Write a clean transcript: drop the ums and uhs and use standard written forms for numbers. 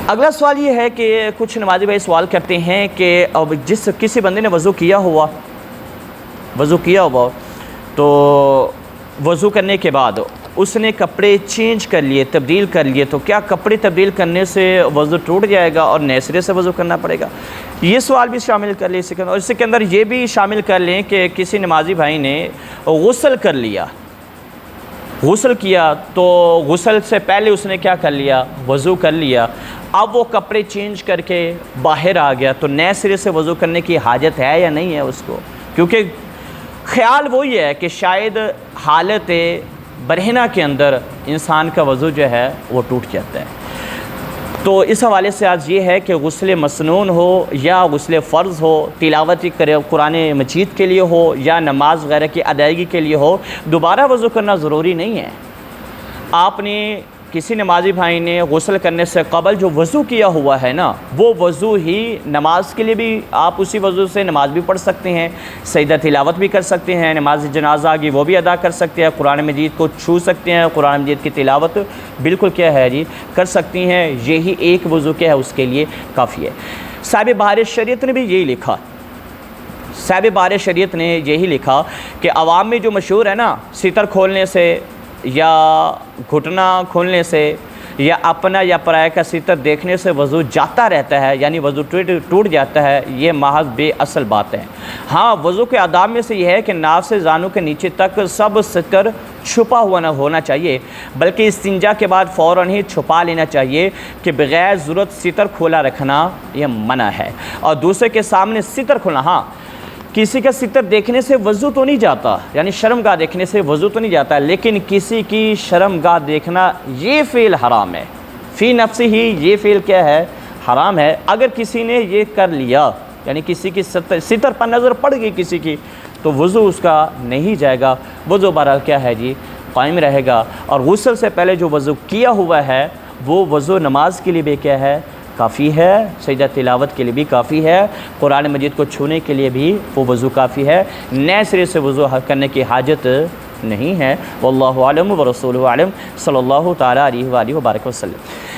اگلا سوال یہ ہے کہ کچھ نمازی بھائی سوال کرتے ہیں کہ اب کسی بندے نے وضو کیا ہوا تو وضو کرنے کے بعد اس نے کپڑے چینج کر لیے، تبدیل کر لیے، تو کیا کپڑے تبدیل کرنے سے وضو ٹوٹ جائے گا اور نئے سرے سے وضو کرنا پڑے گا؟ یہ سوال بھی شامل کر لیں اس کے اندر، اور اس کے اندر یہ بھی شامل کر لیں کہ کسی نمازی بھائی نے غسل کیا تو غسل سے پہلے اس نے کیا کر لیا؟ وضو کر لیا۔ اب وہ کپڑے چینج کر کے باہر آ گیا تو نئے سرے سے وضو کرنے کی حاجت ہے یا نہیں ہے اس کو؟ کیونکہ خیال وہی ہے کہ شاید حالت برہنہ کے اندر انسان کا وضو جو ہے وہ ٹوٹ جاتا ہے۔ تو اس حوالے سے آج یہ ہے کہ غسل مسنون ہو یا غسل فرض ہو، تلاوت قرآن مجید کے لیے ہو یا نماز وغیرہ کی ادائیگی کے لیے ہو، دوبارہ وضو کرنا ضروری نہیں ہے۔ آپ نے کسی نمازی بھائی نے غسل کرنے سے قبل جو وضو کیا ہوا ہے نا، وہ وضو ہی نماز کے لیے بھی آپ اسی وضو سے نماز بھی پڑھ سکتے ہیں، سجدہ تلاوت بھی کر سکتے ہیں، نماز جنازہ کی وہ بھی ادا کر سکتے ہیں، قرآن مجید کو چھو سکتے ہیں، قرآن مجید کی تلاوت بالکل کیا ہے جی کر سکتی ہیں۔ یہی ایک وضو کیا ہے اس کے لیے کافی ہے۔ صاحب بہار شریعت نے بھی یہی لکھا کہ عوام میں جو مشہور ہے نا، ستر کھولنے سے یا گھٹنا کھولنے سے یا اپنا یا پرائے کا ستر دیکھنے سے وضو جاتا رہتا ہے، یعنی وضو ٹوٹ جاتا ہے، یہ محض بے اصل بات ہے۔ ہاں، وضو کے آداب میں سے یہ ہے کہ ناف سے زانوں کے نیچے تک سب ستر چھپا ہوا نہ ہونا چاہیے، بلکہ استنجا کے بعد فوراً ہی چھپا لینا چاہیے کہ بغیر ضرورت ستر کھولا رکھنا یہ منع ہے۔ اور دوسرے کے سامنے ستر کھولنا، ہاں کسی کا ستر دیکھنے سے وضو تو نہیں جاتا، یعنی شرمگاہ دیکھنے سے وضو تو نہیں جاتا، لیکن کسی کی شرمگاہ دیکھنا یہ فعل حرام ہے، فی نفسی ہی یہ فعل کیا ہے؟ حرام ہے۔ اگر کسی نے یہ کر لیا، یعنی کسی کی ستر پر نظر پڑ گئی کسی کی، تو وضو اس کا نہیں جائے گا، وضو بہرحال کیا ہے جی قائم رہے گا۔ اور غسل سے پہلے جو وضو کیا ہوا ہے وہ وضو نماز کے لیے بھی کیا ہے؟ کافی ہے، سجدہ تلاوت کے لیے بھی کافی ہے، قرآن مجید کو چھونے کے لیے بھی وہ وضو کافی ہے، نئے سرے سے وضو کرنے کی حاجت نہیں ہے۔ واللہ اعلم ورسولہ اعلم، صلی اللہ تعالیٰ علیہ وآلہ وبارک وسلم۔